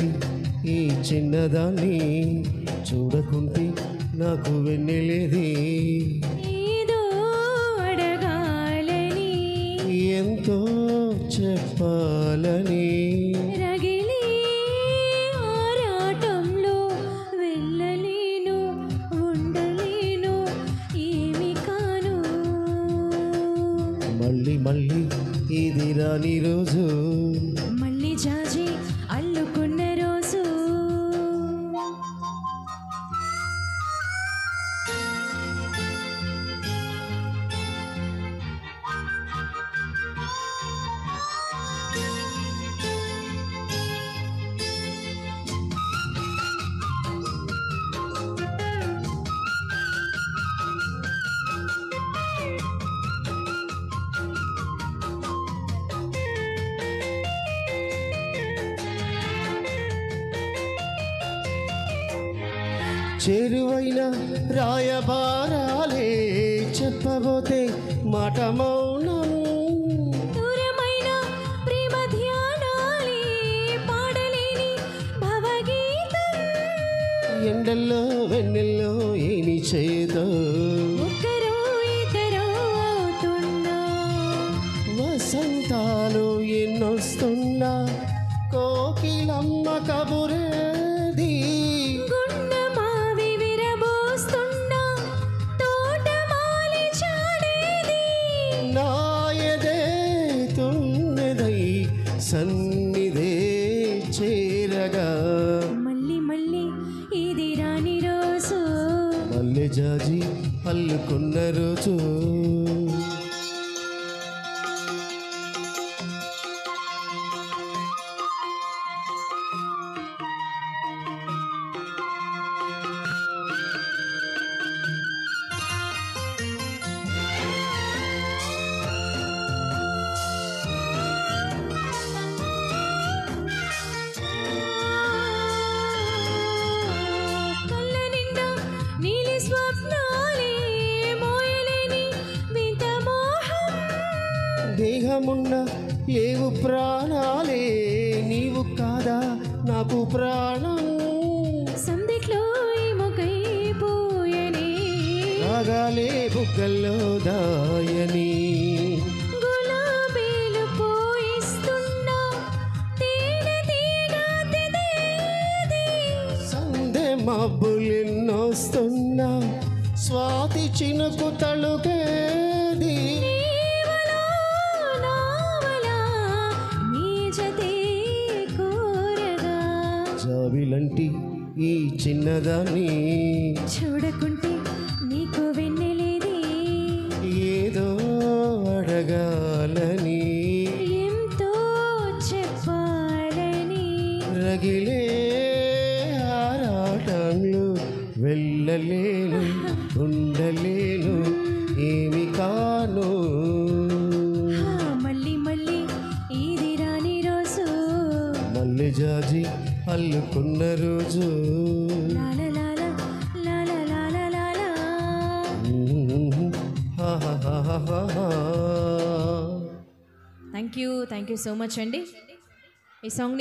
లాంటి ఈ చిన్నదాన్ని చూడకుంటే నాకు వెన్నెలేది. ఏదో అడగాలని ఎంతో చెప్పాలని రగిలే ఆరాటంలో వెళ్ళలేను ఉండలేను ఏమి కాను. మళ్ళీ మళ్ళీ ఇది రాని రోజు మళ్ళీ జాజి అల్లుకున్న రోజు. చేరువైన రాయబారాలే చెప్పబోతే మాట మౌనం. దూరమైన ప్రేమ ధ్యానాలే పాడలేని భవగీతం. ఎండల్లో వెన్నెల్లో ఏమి చేదో ఒక్కరో ఇద్దరో అవుతున్నా వసంతాలు ఎన్నొస్తున్నా కోకిలమ్మ కబురేది. గుండమావి విరబోస్తున్నా తోటమాలి చాడేది. నాయదే తుమ్మెదై సన్నిధే చేరగా మళ్ళీ మళ్ళీ ఇది రాని రోజు. మల్లె జాజి అల్లుకున్న రోజు. కళ్ళ నిండా నీలి స్వప్నాలే మోయలేని వింత మోహం. దేహమున్న లేవు ప్రాణాలే నీవు కాదా నాకు ప్రాణం. సందిట్లో మొగై పోయని రాగాలే బుగ్గల్లో దాయని గులాబీలు పోయిస్తున్నా తేనె తీగ తెదేది. సందె మబ్బులెన్నొస్తున్నా స్వాతి చినుకు తలుకేది. నీవలా నావలా నీ జతే కోరగా జాబిలంటి ఈ చిన్నదాన్ని చూడకుంటే నీకు వెన్నెలేది. ఏదో అడగాలని ఎంతో చెప్పాలని రగిలే ఆరాటంలో వెళ్ళలేను ఉండలేను ఏమి కాను. మళ్ళీ మళ్ళీ ఇది రాని రోజు. మల్లె జాజి అల్లుకున్న రోజు. Lala Lala Lala Lala Lala. Thank you so much అండి. ఈ సాంగ్